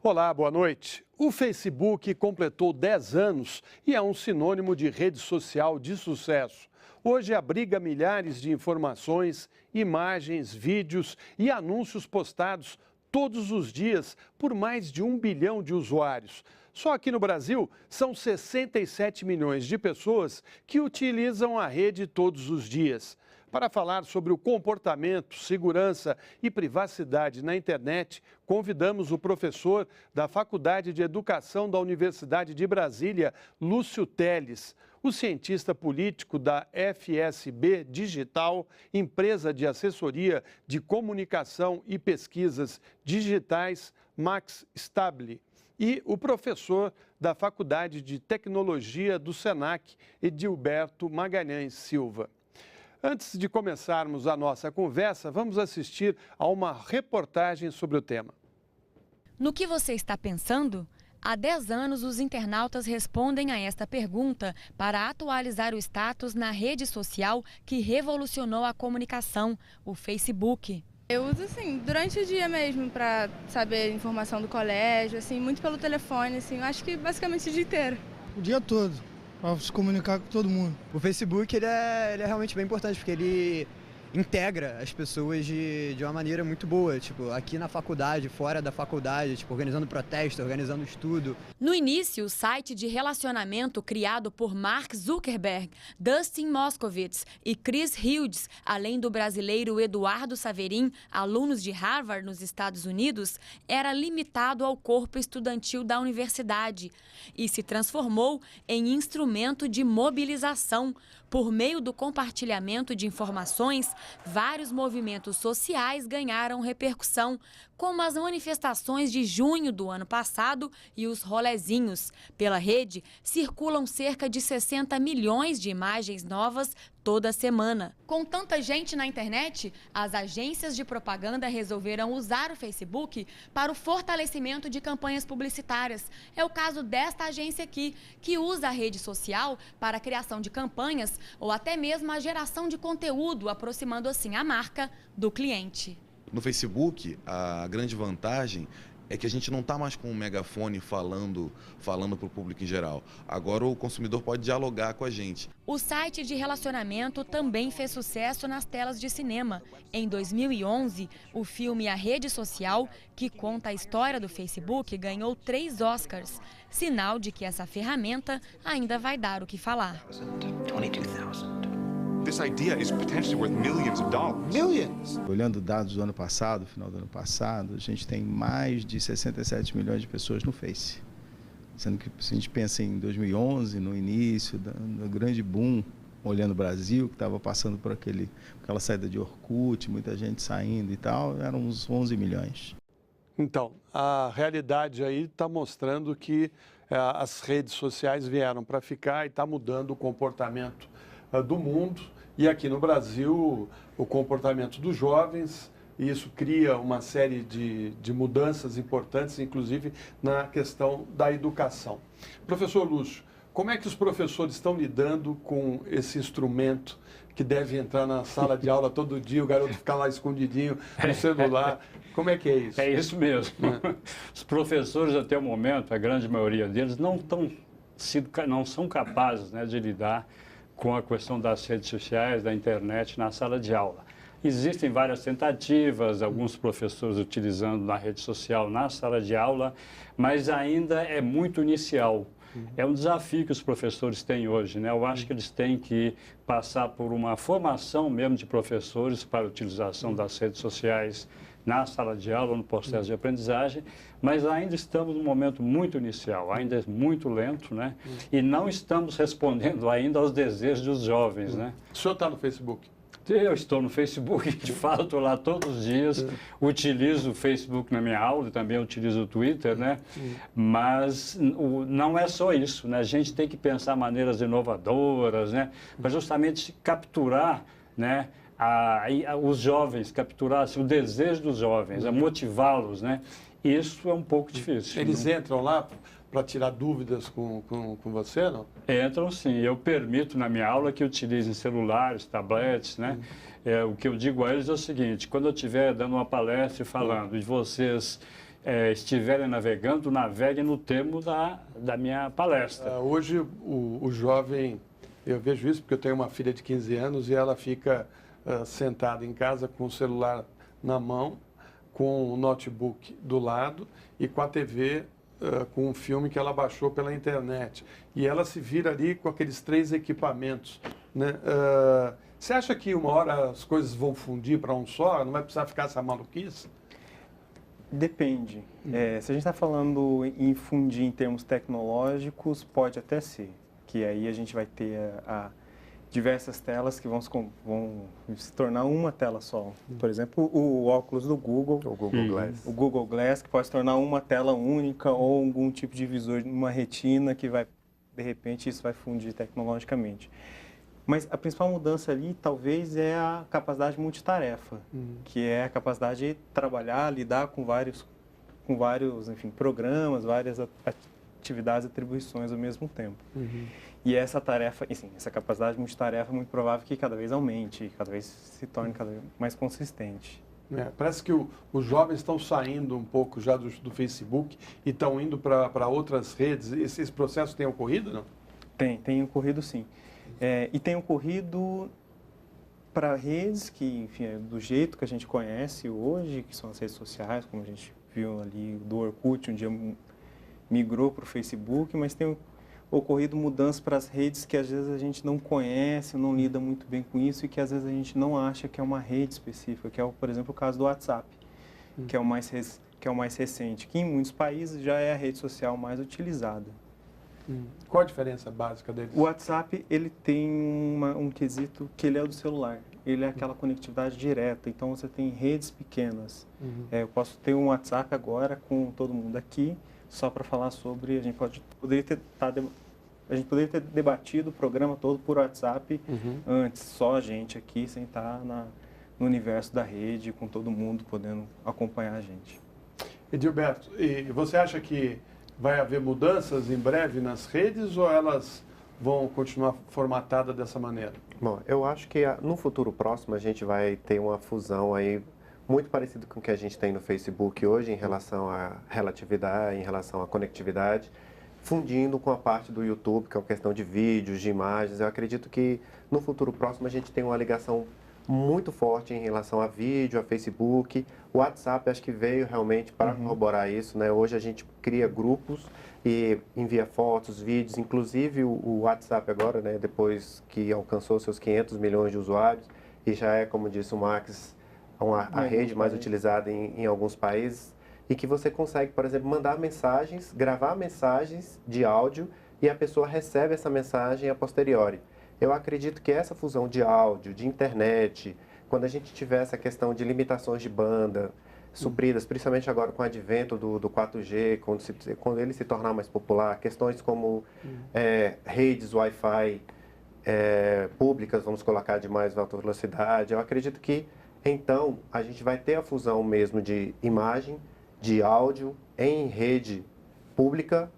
Olá, boa noite. O Facebook completou 10 anos e é um sinônimo de rede social de sucesso. Hoje abriga milhares de informações, imagens, vídeos e anúncios postados todos os dias por mais de 1 bilhão de usuários. Só aqui no Brasil, são 67 milhões de pessoas que utilizam a rede todos os dias. Para falar sobre o comportamento, segurança e privacidade na internet, convidamos o professor da Faculdade de Educação da Universidade de Brasília, Lúcio Teles, o cientista político da FSB Digital, empresa de assessoria de comunicação e pesquisas digitais, Max Stable, e o professor da Faculdade de Tecnologia do Senac, Edilberto Magalhães Silva. Antes de começarmos a nossa conversa, vamos assistir a uma reportagem sobre o tema. No que você está pensando? Há 10 anos, os internautas respondem a esta pergunta para atualizar o status na rede social que revolucionou a comunicação, o Facebook. Eu uso assim, durante o dia mesmo, para saber informação do colégio, assim, muito pelo telefone, assim, eu acho que basicamente o dia inteiro. O dia todo. Para se comunicar com todo mundo. O Facebook ele é realmente bem importante, porque ele integra as pessoas de uma maneira muito boa, tipo, aqui na faculdade, fora da faculdade, tipo, organizando protesto, organizando estudo. No início, o site de relacionamento criado por Mark Zuckerberg, Dustin Moskovitz e Chris Hughes, além do brasileiro Eduardo Saverin, alunos de Harvard nos Estados Unidos, era limitado ao corpo estudantil da universidade e se transformou em instrumento de mobilização. Por meio do compartilhamento de informações, vários movimentos sociais ganharam repercussão, como as manifestações de junho do ano passado e os rolezinhos. Pela rede, circulam cerca de 60 milhões de imagens novas toda semana. Com tanta gente na internet, as agências de propaganda resolveram usar o Facebook para o fortalecimento de campanhas publicitárias. É o caso desta agência aqui, que usa a rede social para a criação de campanhas ou até mesmo a geração de conteúdo, aproximando assim a marca do cliente. No Facebook, a grande vantagem é que a gente não está mais com um megafone falando para o público em geral. Agora o consumidor pode dialogar com a gente. O site de relacionamento também fez sucesso nas telas de cinema. Em 2011, o filme A Rede Social, que conta a história do Facebook, ganhou 3 Oscars. Sinal de que essa ferramenta ainda vai dar o que falar. 22,000. This idea is potentially worth millions of dollars. Millions! Olhando dados do ano passado, final do ano passado, a gente tem mais de 67 milhões de pessoas no Face. Sendo que se a gente pensa em 2011, no início do grande boom, olhando o Brasil, que estava passando por aquela saída de Orkut, muita gente saindo e tal, eram uns 11 milhões. Então, a realidade aí está mostrando que as redes sociais vieram para ficar e está mudando o comportamento do mundo. E aqui no Brasil, o comportamento dos jovens, e isso cria uma série de mudanças importantes, inclusive na questão da educação. Professor Lúcio, como é que os professores estão lidando com esse instrumento que deve entrar na sala de aula todo dia, o garoto ficar lá escondidinho no celular? Como é que é isso? É isso mesmo. Os professores, até o momento, a grande maioria deles, não são capazes, né, de lidar com a questão das redes sociais, da internet na sala de aula. Existem várias tentativas, alguns professores utilizando na rede social na sala de aula, mas ainda é muito inicial. É um desafio que os professores têm hoje, né? Eu acho que eles têm que passar por uma formação mesmo de professores para a utilização das redes sociais na sala de aula, no processo de aprendizagem, mas ainda estamos num momento muito inicial, ainda é muito lento, né? E não estamos respondendo ainda aos desejos dos jovens, né? O senhor está no Facebook? Eu estou no Facebook, de fato, estou lá todos os dias, utilizo o Facebook na minha aula, também utilizo o Twitter, né? Mas não é só isso, né? A gente tem que pensar maneiras inovadoras, né? Para justamente capturar, né, os jovens, capturar assim, o desejo dos jovens, a motivá-los, né? Isso é um pouco difícil. Eles entram lá para tirar dúvidas com você, não? Entram sim. Eu permito na minha aula que utilizem celulares, tablets, né? O que eu digo a eles é o seguinte: quando eu estiver dando uma palestra e falando e vocês estiverem navegando, naveguem no termo da minha palestra. Hoje o jovem, eu vejo isso porque eu tenho uma filha de 15 anos e ela fica sentada em casa com o celular na mão, com o notebook do lado e com a TV com um filme que ela baixou pela internet. E ela se vira ali com aqueles 3 equipamentos, né? Você acha que uma hora as coisas vão fundir para um só? Não vai precisar ficar essa maluquice? Depende. Se a gente está falando em fundir em termos tecnológicos, pode até ser. Que aí a gente vai ter diversas telas que vão se tornar uma tela só. Por exemplo, o óculos do Google. O Google Glass. O Google Glass, que pode se tornar uma tela única ou algum tipo de visor, uma retina que vai, de repente, isso vai fundir tecnologicamente. Mas a principal mudança ali, talvez, é a capacidade multitarefa, que é a capacidade de trabalhar, lidar com vários enfim, programas, várias atividades e atribuições ao mesmo tempo. E essa tarefa, assim, essa capacidade multitarefa é muito provável que cada vez aumente, cada vez se torne cada vez mais consistente. Parece que os jovens estão saindo um pouco já do Facebook e estão indo para outras redes. Esse processo tem ocorrido, não? Tem ocorrido sim. E tem ocorrido para redes que, enfim, do jeito que a gente conhece hoje, que são as redes sociais, como a gente viu ali do Orkut, um dia migrou para o Facebook, mas tem ocorrido mudanças para as redes que às vezes a gente não conhece, não lida muito bem com isso e que às vezes a gente não acha que é uma rede específica, que é, por exemplo, o caso do WhatsApp, que é o mais recente, que em muitos países já é a rede social mais utilizada. Qual a diferença básica deles? O WhatsApp, ele tem um quesito que ele é do celular. Ele é aquela conectividade direta, então você tem redes pequenas. Eu posso ter um WhatsApp agora com todo mundo aqui, só para falar sobre... A gente poderia ter debatido o programa todo por WhatsApp antes, só a gente aqui, sem estar no universo da rede, com todo mundo podendo acompanhar a gente. Edilberto, e você acha que vai haver mudanças em breve nas redes ou elas vão continuar formatadas dessa maneira? Bom, eu acho que no futuro próximo a gente vai ter uma fusão aí muito parecida com o que a gente tem no Facebook hoje em relação à relatividade, em relação à conectividade, fundindo com a parte do YouTube, que é uma questão de vídeos, de imagens. Eu acredito que no futuro próximo a gente tem uma ligação muito forte em relação a vídeo, a Facebook. O WhatsApp acho que veio realmente para corroborar isso, né? Hoje a gente cria grupos e envia fotos, vídeos, inclusive o WhatsApp agora, né? Depois que alcançou seus 500 milhões de usuários e já é, como disse o Max, a rede mais utilizada em alguns países e que você consegue, por exemplo, mandar mensagens, gravar mensagens de áudio e a pessoa recebe essa mensagem a posteriori. Eu acredito que essa fusão de áudio, de internet, quando a gente tiver essa questão de limitações de banda supridas, principalmente agora com o advento do 4G, quando ele se tornar mais popular, questões como redes Wi-Fi públicas, vamos colocar de mais alta velocidade, eu acredito que então a gente vai ter a fusão mesmo de imagem, de áudio em rede pública,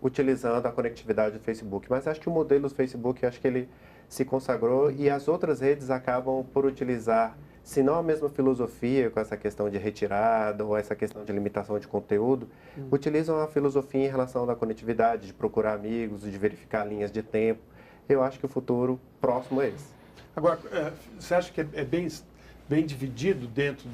utilizando a conectividade do Facebook. Mas acho que o modelo do Facebook, acho que ele se consagrou e as outras redes acabam por utilizar, se não a mesma filosofia, com essa questão de retirada ou essa questão de limitação de conteúdo, utilizam a filosofia em relação da conectividade, de procurar amigos, de verificar linhas de tempo. Eu acho que o futuro próximo é esse. Agora, você acha que é bem dividido dentro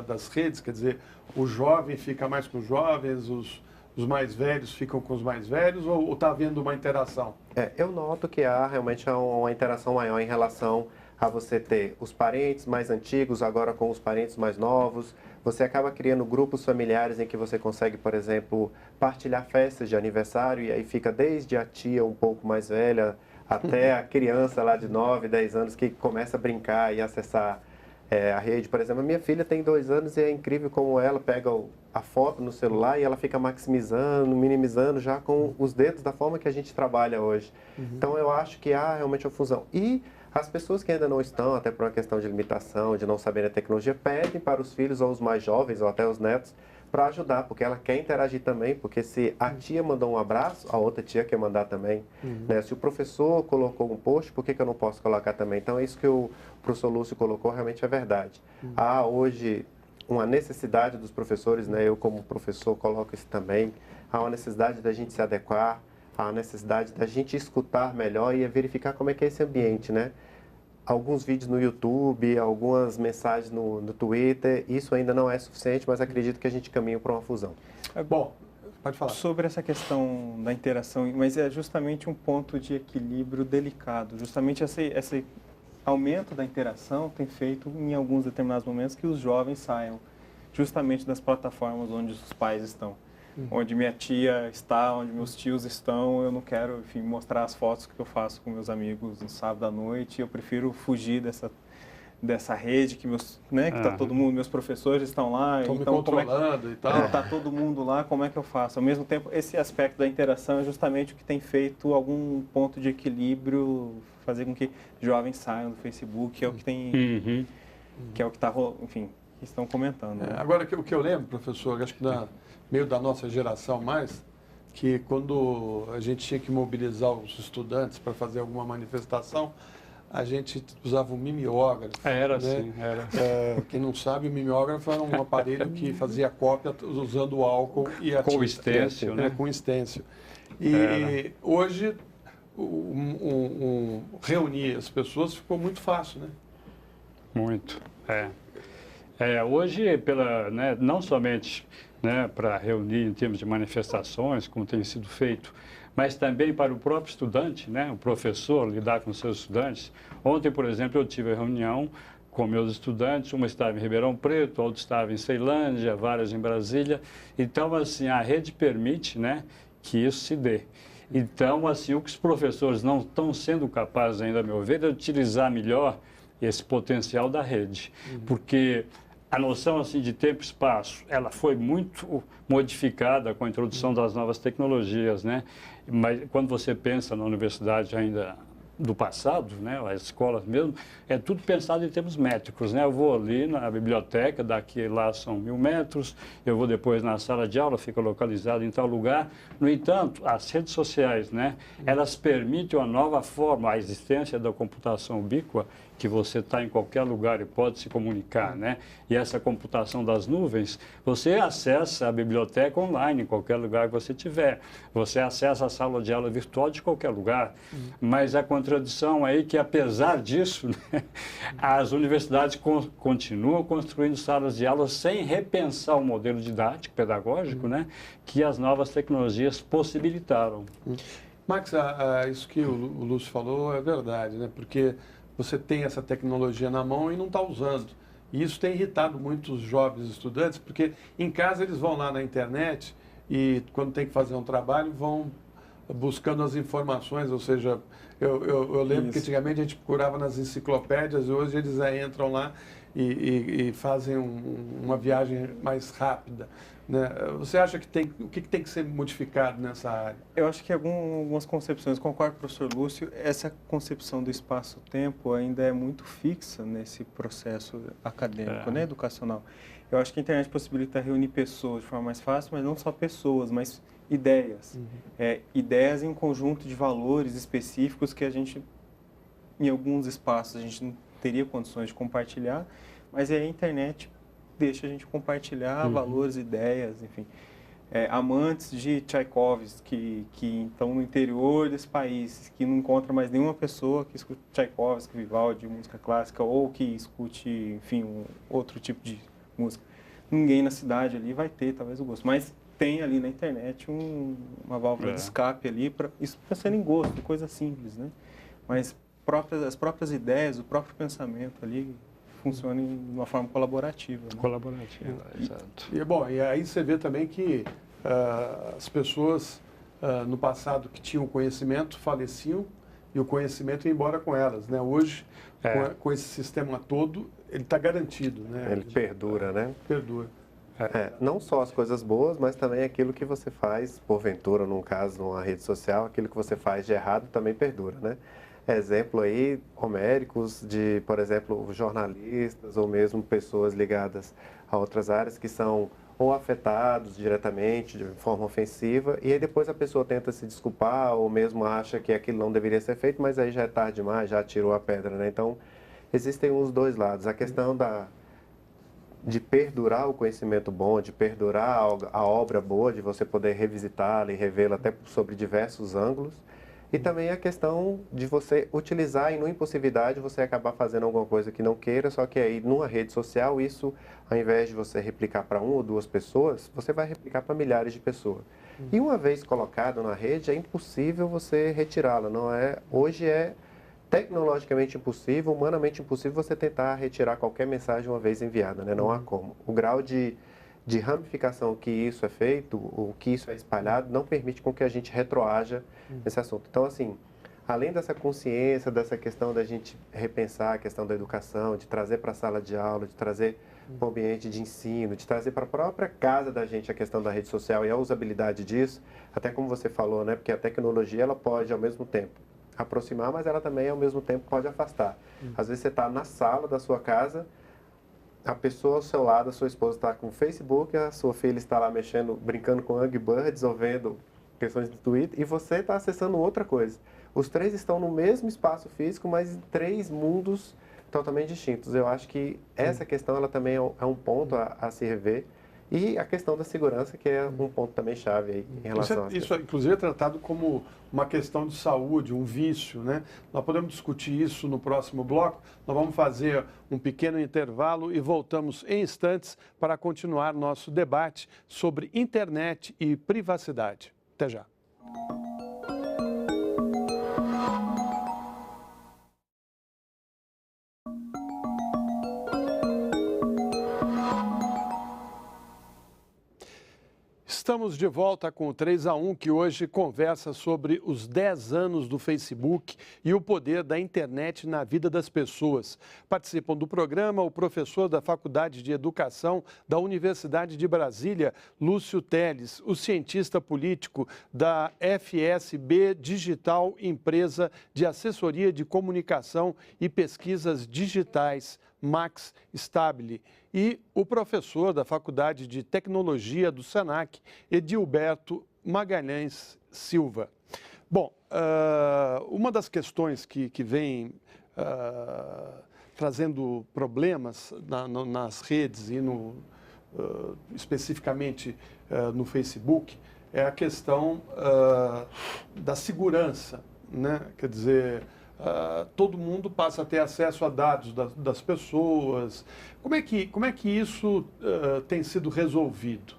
das redes? Quer dizer, o jovem fica mais com os jovens, os mais velhos ficam com os mais velhos, ou está havendo uma interação? Eu noto que há realmente uma interação maior em relação a você ter os parentes mais antigos agora com os parentes mais novos. Você acaba criando grupos familiares em que você consegue, por exemplo, partilhar festas de aniversário e aí fica desde a tia um pouco mais velha até a criança lá de 9, 10 anos que começa a brincar e acessar a rede. Por exemplo, a minha filha tem 2 anos e é incrível como ela pega a foto no celular e ela fica maximizando, minimizando já com os dedos da forma que a gente trabalha hoje. Então eu acho que há realmente uma fusão. E as pessoas que ainda não estão, até por uma questão de limitação, de não saberem a tecnologia, pedem para os filhos ou os mais jovens ou até os netos para ajudar, porque ela quer interagir também, porque se a tia mandou um abraço, a outra tia quer mandar também. Né? Se o professor colocou um post, por que eu não posso colocar também? Então, é isso que o professor Lúcio colocou, realmente é verdade. Há hoje uma necessidade dos professores, né? Eu como professor coloco isso também, há uma necessidade da gente se adequar, há uma necessidade da gente escutar melhor e verificar como é que é esse ambiente, né? Alguns vídeos no YouTube, algumas mensagens no Twitter, isso ainda não é suficiente, mas acredito que a gente caminha para uma fusão. Bom, pode falar. Sobre essa questão da interação, mas é justamente um ponto de equilíbrio delicado. Justamente esse aumento da interação tem feito em alguns determinados momentos que os jovens saiam justamente das plataformas onde os pais estão. Onde minha tia está, onde meus tios estão, eu não quero, enfim, mostrar as fotos que eu faço com meus amigos no sábado à noite. Eu prefiro fugir dessa rede que que tá todo mundo, meus professores estão lá. Estão então, me controlando e tal. Tá todo mundo lá, como é que eu faço? Ao mesmo tempo, esse aspecto da interação é justamente o que tem feito algum ponto de equilíbrio, fazer com que jovens saiam do Facebook, que é o que tem, que é o que está, enfim, que estão comentando. Né? Agora, o que eu lembro, professor, acho que meio da nossa geração mais, que quando a gente tinha que mobilizar os estudantes para fazer alguma manifestação, a gente usava um mimeógrafo. Era né? assim, era. Quem não sabe, o mimeógrafo era um aparelho que fazia cópia usando álcool e a Com tinta, estêncil, né? Com estêncil. E hoje, reunir as pessoas ficou muito fácil, né? Muito, hoje, não somente para reunir em termos de manifestações, como tem sido feito, mas também para o próprio estudante, o professor lidar com seus estudantes. Ontem, por exemplo, eu tive a reunião com meus estudantes, uma estava em Ribeirão Preto, outra estava em Ceilândia, várias em Brasília. Então, assim, a rede permite que isso se dê. Então, assim, o que os professores não estão sendo capazes ainda, a meu ver, é utilizar melhor esse potencial da rede. Porque a noção assim, de tempo e espaço, ela foi muito modificada com a introdução das novas tecnologias, Mas quando você pensa na universidade ainda do passado, as escolas mesmo, é tudo pensado em termos métricos, Eu vou ali na biblioteca, daqui lá são 1000 metros, eu vou depois na sala de aula, fica localizado em tal lugar. No entanto, as redes sociais, elas permitem uma nova forma, a existência da computação ubíqua, que você está em qualquer lugar e pode se comunicar, E essa computação das nuvens, você acessa a biblioteca online em qualquer lugar que você tiver. Você acessa a sala de aula virtual de qualquer lugar. Mas a contradição aí é que, apesar disso, as universidades continuam construindo salas de aula sem repensar o modelo didático, pedagógico, que as novas tecnologias possibilitaram. Max, isso que o Lúcio falou é verdade, Porque você tem essa tecnologia na mão e não está usando. E isso tem irritado muitos jovens estudantes, porque em casa eles vão lá na internet e, quando tem que fazer um trabalho, vão buscando as informações. Ou seja, eu lembro que antigamente a gente procurava nas enciclopédias e hoje eles entram lá e fazem uma viagem mais rápida. Você acha que o que tem que ser modificado nessa área? Eu acho que algumas concepções, concordo com o professor Lúcio, essa concepção do espaço-tempo ainda é muito fixa nesse processo acadêmico, educacional. Eu acho que a internet possibilita reunir pessoas de forma mais fácil, mas não só pessoas, mas ideias. Ideias em um conjunto de valores específicos que a gente, em alguns espaços, a gente não teria condições de compartilhar, mas aí a internet deixa a gente compartilhar valores, ideias, enfim. Amantes de Tchaikovsky, que estão no interior desse país, que não encontra mais nenhuma pessoa que escute Tchaikovsky, Vivaldi, música clássica, ou que escute, enfim, outro tipo de música. Ninguém na cidade ali vai ter, talvez, o gosto. Mas tem ali na internet uma válvula de escape ali, isso pensando em gosto, coisa simples, Mas as próprias ideias, o próprio pensamento ali funciona de uma forma colaborativa. Colaborativa, exato. E aí você vê também que as pessoas no passado que tinham conhecimento faleciam e o conhecimento ia embora com elas, Hoje, com esse sistema todo, ele está garantido, Ele perdura, Perdura. Não só as coisas boas, mas também aquilo que você faz, porventura, num caso, numa rede social, aquilo que você faz de errado também perdura, Exemplo aí, homéricos por exemplo, jornalistas ou mesmo pessoas ligadas a outras áreas que são ou afetados diretamente, de forma ofensiva, e aí depois a pessoa tenta se desculpar ou mesmo acha que aquilo não deveria ser feito, mas aí já é tarde demais, já tirou a pedra, né? Então, existem os dois lados. A questão de perdurar o conhecimento bom, de perdurar a obra boa, de você poder revisitá-la e revê-la até sobre diversos ângulos, e também a questão de você utilizar e, numa impossibilidade, você acabar fazendo alguma coisa que não queira, só que aí, numa rede social, isso, ao invés de você replicar para 1 ou 2 pessoas, você vai replicar para milhares de pessoas. E uma vez colocado na rede, é impossível você retirá-la, não é? Hoje é tecnologicamente impossível, humanamente impossível você tentar retirar qualquer mensagem uma vez enviada, né? Não há como. O grau de ramificação que isso é feito, o que isso é espalhado, não permite com que a gente retroaja nesse assunto. Então, assim, além dessa consciência, dessa questão da gente repensar a questão da educação, de trazer para a sala de aula, de trazer para o ambiente de ensino, de trazer para a própria casa da gente a questão da rede social e a usabilidade disso, até como você falou, né? Porque a tecnologia, ela pode, ao mesmo tempo, aproximar, mas ela também, ao mesmo tempo, pode afastar. Às vezes você está na sala da sua casa, a pessoa ao seu lado, a sua esposa está com o Facebook, a sua filha está lá mexendo, brincando com Angry Birds, ou vendo questões do Twitter, e você está acessando outra coisa. Os 3 estão no mesmo espaço físico, mas em 3 mundos totalmente distintos. Eu acho que essa questão ela também é um ponto a se rever. E a questão da segurança, que é um ponto também chave aí em relação isso inclusive, é tratado como uma questão de saúde, um vício, né? Nós podemos discutir isso no próximo bloco. Nós vamos fazer um pequeno intervalo e voltamos em instantes para continuar nosso debate sobre internet e privacidade. Até já. Estamos de volta com o 3-1, que hoje conversa sobre os 10 anos do Facebook e o poder da internet na vida das pessoas. Participam do programa o professor da Faculdade de Educação da Universidade de Brasília, Lúcio Teles, o cientista político da FSB Digital, empresa de assessoria de comunicação e pesquisas digitais, Max Stabile, e o professor da Faculdade de Tecnologia do Senac, Edilberto Magalhães Silva. Bom, uma das questões que vem trazendo problemas nas redes e especificamente no Facebook é a questão da segurança, né? Quer dizer, todo mundo passa a ter acesso a dados das pessoas. Como é que isso tem sido resolvido?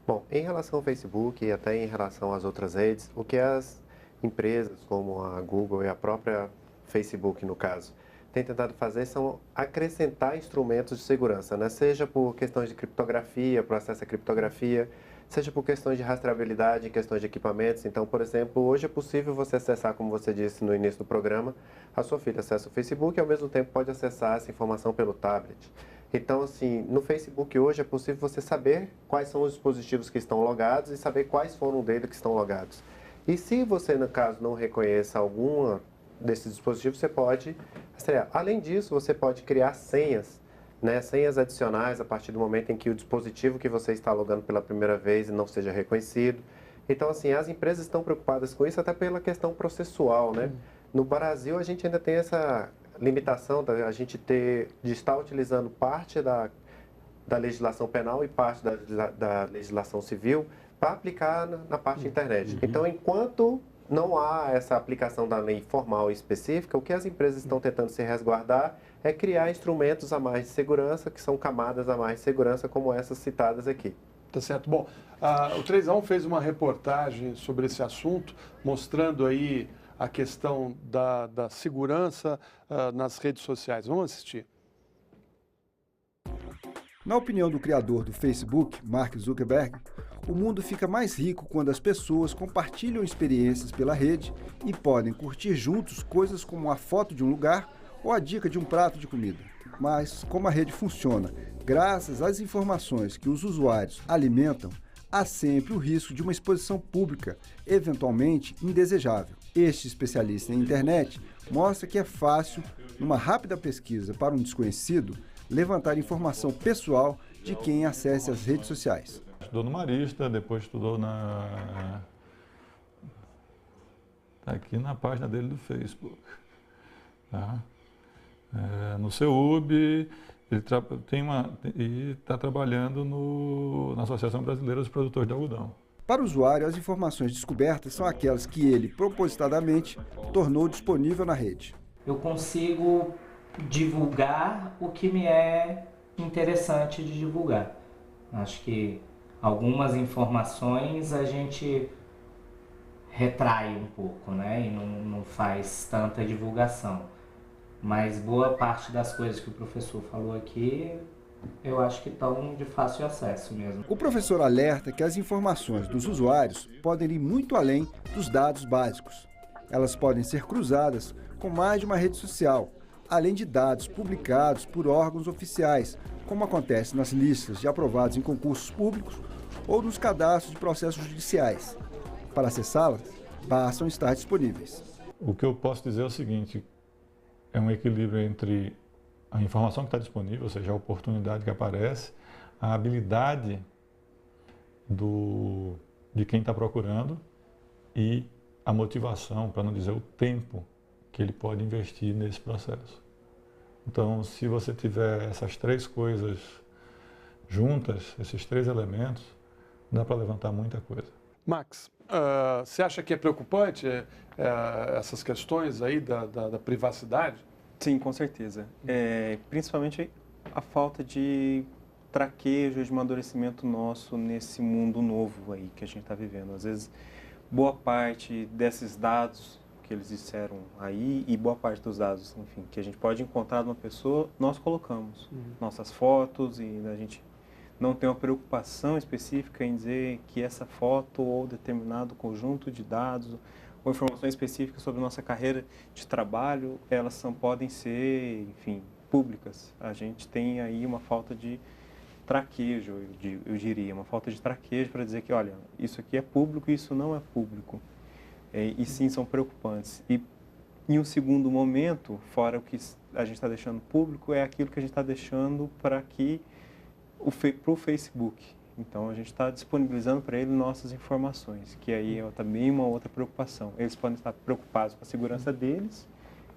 Bom, em relação ao Facebook e até em relação às outras redes, o que as empresas como a Google e a própria Facebook, no caso, têm tentado fazer são acrescentar instrumentos de segurança, né? Seja por questões de criptografia, processo de criptografia, seja por questões de rastreabilidade, questões de equipamentos. Então, por exemplo, hoje é possível você acessar, como você disse no início do programa, a sua filha acessa o Facebook e ao mesmo tempo pode acessar essa informação pelo tablet. Então, assim, no Facebook hoje é possível você saber quais são os dispositivos que estão logados e saber quais foram deles que estão logados. E se você, no caso, não reconheça alguma desses dispositivos, você pode rastrear. Além disso, você pode criar senhas, né, senhas adicionais a partir do momento em que o dispositivo que você está logando pela primeira vez não seja reconhecido. Então, assim, as empresas estão preocupadas com isso até pela questão processual, né? No Brasil, a gente ainda tem essa limitação de estar utilizando parte da legislação penal e parte da legislação civil para aplicar na parte da internet. Então, enquanto não há essa aplicação da lei formal e específica, o que as empresas estão tentando se resguardar é criar instrumentos a mais de segurança, que são camadas a mais de segurança, como essas citadas aqui. Tá certo. Bom, o 3-1 fez uma reportagem sobre esse assunto, mostrando aí a questão da segurança nas redes sociais. Vamos assistir. Na opinião do criador do Facebook, Mark Zuckerberg, o mundo fica mais rico quando as pessoas compartilham experiências pela rede e podem curtir juntos coisas como a foto de um lugar ou a dica de um prato de comida. Mas, como a rede funciona graças às informações que os usuários alimentam, há sempre o risco de uma exposição pública, eventualmente indesejável. Este especialista em internet mostra que é fácil, numa rápida pesquisa para um desconhecido, levantar informação pessoal de quem acesse as redes sociais. Estudou no Marista, depois estudou tá aqui na página dele do Facebook. Tá? No CEUB, ele está trabalhando na Associação Brasileira dos Produtores de Algodão. Para o usuário, as informações descobertas são aquelas que ele, propositadamente, tornou disponível na rede. Eu consigo divulgar o que me é interessante de divulgar. Acho que algumas informações a gente retrai um pouco, né? E não faz tanta divulgação. Mas boa parte das coisas que o professor falou aqui, eu acho que estão de fácil acesso mesmo. O professor alerta que as informações dos usuários podem ir muito além dos dados básicos. Elas podem ser cruzadas com mais de uma rede social, além de dados publicados por órgãos oficiais, como acontece nas listas de aprovados em concursos públicos ou nos cadastros de processos judiciais. Para acessá-las, bastam estar disponíveis. O que eu posso dizer é o seguinte, é um equilíbrio entre a informação que está disponível, ou seja, a oportunidade que aparece, a habilidade de quem está procurando e a motivação, para não dizer o tempo que ele pode investir nesse processo. Então, se você tiver essas três coisas juntas, esses três elementos, dá para levantar muita coisa. Max, você acha que é preocupante essas questões aí da privacidade? Sim, com certeza. Principalmente a falta de traquejo, de amadurecimento nosso nesse mundo novo aí que a gente está vivendo. Às vezes, boa parte desses dados que eles disseram aí e boa parte dos dados, enfim, que a gente pode encontrar numa pessoa, nós colocamos nossas fotos e a gente não tem uma preocupação específica em dizer que essa foto ou determinado conjunto de dados ou informações específicas sobre nossa carreira de trabalho, elas podem ser, enfim, públicas. A gente tem aí uma falta de traquejo, eu diria, uma falta de traquejo para dizer que, olha, isso aqui é público e isso não é público. E sim, são preocupantes. E em um segundo momento, fora o que a gente está deixando público, é aquilo que a gente está deixando para o Facebook. Então, a gente está disponibilizando para ele nossas informações, que aí é também uma outra preocupação. Eles podem estar preocupados com a segurança deles,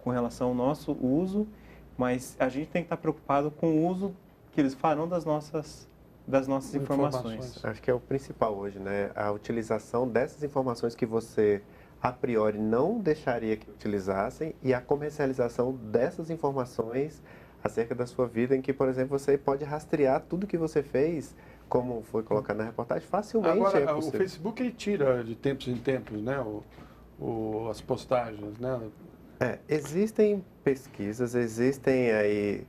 com relação ao nosso uso, mas a gente tem que estar preocupado com o uso que eles farão das nossas informações. Acho que é o principal hoje, né? A utilização dessas informações que você, a priori, não deixaria que utilizassem e a comercialização dessas informações acerca da sua vida, em que, por exemplo, você pode rastrear tudo que você fez, como foi colocado na reportagem, facilmente. Agora, o Facebook ele tira de tempos em tempos, né, as postagens, né? Existem pesquisas, existem aí,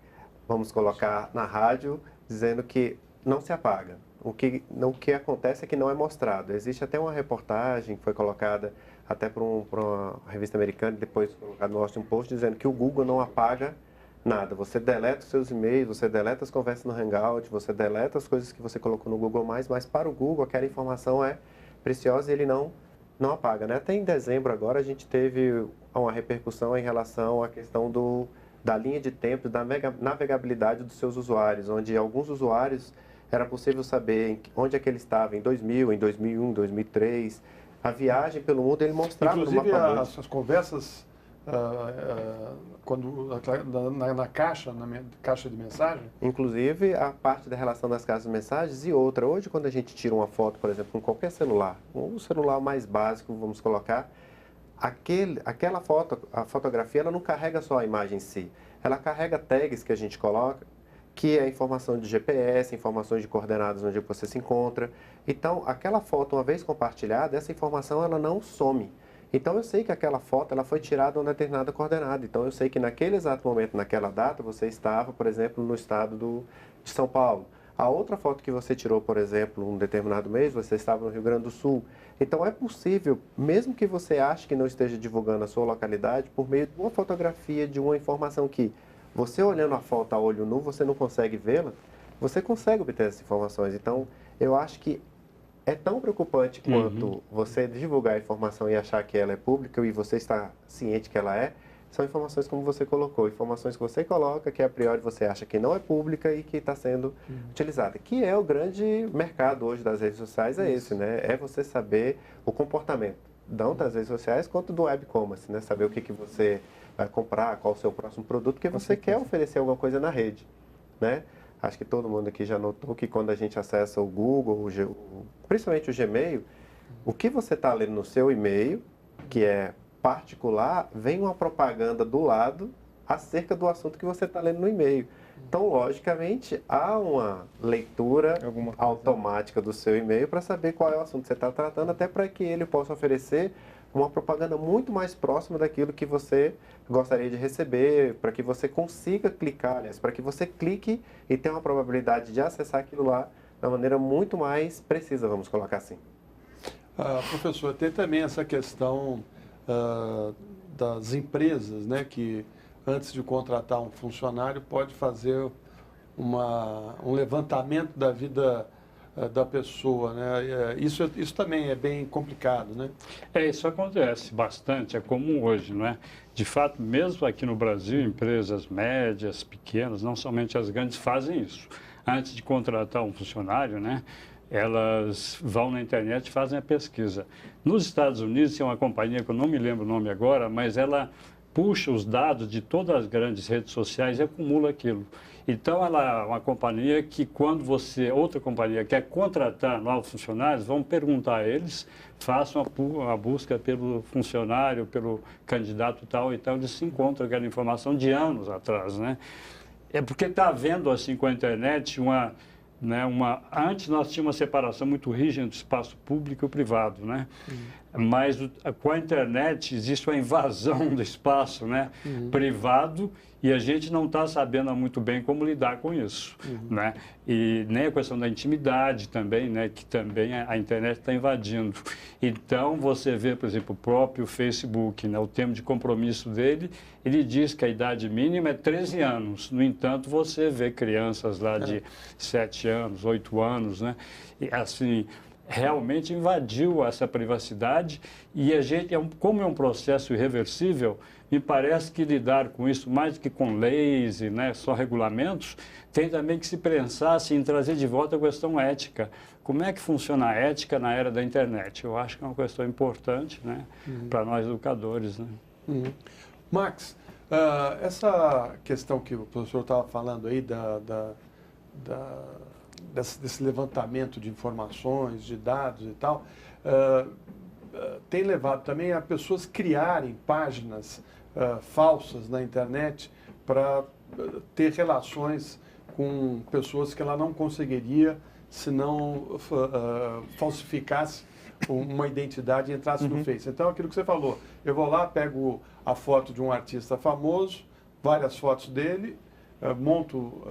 vamos colocar na rádio, dizendo que não se apaga. O que acontece é que não é mostrado. Existe até uma reportagem que foi colocada até por uma revista americana, depois colocada no Washington Post, dizendo que o Google não apaga nada. Você deleta os seus e-mails, você deleta as conversas no Hangout, você deleta as coisas que você colocou no Google+, mas para o Google aquela informação é preciosa e ele não apaga, né? Até em dezembro agora a gente teve uma repercussão em relação à questão da linha de tempo, da navegabilidade dos seus usuários, onde alguns usuários era possível saber onde é que ele estava em 2000, em 2001, 2003. A viagem pelo mundo ele mostrava no inclusive mapa. As conversas na caixa de mensagem? Inclusive a parte da relação das caixas de mensagens e outra. Hoje, quando a gente tira uma foto, por exemplo, com qualquer celular, um celular mais básico, vamos colocar, aquela foto, a fotografia, ela não carrega só a imagem em si. Ela carrega tags que a gente coloca, que é informação de GPS, informações de coordenadas onde você se encontra. Então, aquela foto, uma vez compartilhada, essa informação ela não some. Então, eu sei que aquela foto ela foi tirada em uma determinada coordenada. Então, eu sei que naquele exato momento, naquela data, você estava, por exemplo, no estado de São Paulo. A outra foto que você tirou, por exemplo, um determinado mês, você estava no Rio Grande do Sul. Então, é possível, mesmo que você ache que não esteja divulgando a sua localidade, por meio de uma fotografia, de uma informação que você olhando a foto a olho nu, você não consegue vê-la, você consegue obter essas informações. Então, eu acho que é tão preocupante quanto você divulgar a informação e achar que ela é pública e você está ciente que ela é, são informações como você colocou, informações que você coloca, que a priori você acha que não é pública e que está sendo utilizada. Que é o grande mercado hoje das redes sociais, é esse, né? É você saber o comportamento, tanto das redes sociais quanto do web commerce, né? Saber o que você vai comprar, qual o seu próximo produto, porque você quer oferecer alguma coisa na rede, né? Acho que todo mundo aqui já notou que quando a gente acessa o Google, principalmente o Gmail, o que você está lendo no seu e-mail, que é particular, vem uma propaganda do lado acerca do assunto que você está lendo no e-mail. Então, logicamente, há uma leitura automática do seu e-mail para saber qual é o assunto que você está tratando, até para que ele possa oferecer uma propaganda muito mais próxima daquilo que você gostaria de receber, para que você consiga clicar, aliás, para que você clique e tenha uma probabilidade de acessar aquilo lá de uma maneira muito mais precisa, vamos colocar assim. Professor, tem também essa questão das empresas, né, que antes de contratar um funcionário pode fazer um levantamento da vida da pessoa, né? Isso também é bem complicado, né? Isso acontece bastante, é comum hoje, não é? De fato, mesmo aqui no Brasil, empresas médias, pequenas, não somente as grandes, fazem isso. Antes de contratar um funcionário, né, elas vão na internet e fazem a pesquisa. Nos Estados Unidos, tem uma companhia que eu não me lembro o nome agora, mas ela puxa os dados de todas as grandes redes sociais e acumula aquilo. Então, ela é uma companhia que, quando outra companhia quer contratar novos funcionários, vão perguntar a eles, façam a busca pelo funcionário, pelo candidato tal e tal, eles se encontram aquela informação de anos atrás, né? É porque está havendo, assim, com a internet, antes nós tínhamos uma separação muito rígida entre o espaço público e o privado, né? Mas com a internet existe uma invasão do espaço, né, privado, e a gente não está sabendo muito bem como lidar com isso, né? E nem a questão da intimidade também, né, que também a internet está invadindo. Então, você vê, por exemplo, o próprio Facebook, né, o termo de compromisso dele, ele diz que a idade mínima é 13 anos. No entanto, você vê crianças lá de 7 anos, 8 anos, né? E, assim, realmente invadiu essa privacidade e a gente, como é um processo irreversível, me parece que lidar com isso, mais do que com leis e, né, só regulamentos, tem também que se pensar assim, em trazer de volta a questão ética. Como é que funciona a ética na era da internet? Eu acho que é uma questão importante, né, para nós educadores, né? Max, essa questão que o professor estava falando aí desse levantamento de informações, de dados e tal, tem levado também a pessoas criarem páginas falsas na internet para ter relações com pessoas que ela não conseguiria se não falsificasse uma identidade e entrasse no Face. Então, aquilo que você falou, eu vou lá, pego a foto de um artista famoso, várias fotos dele, monto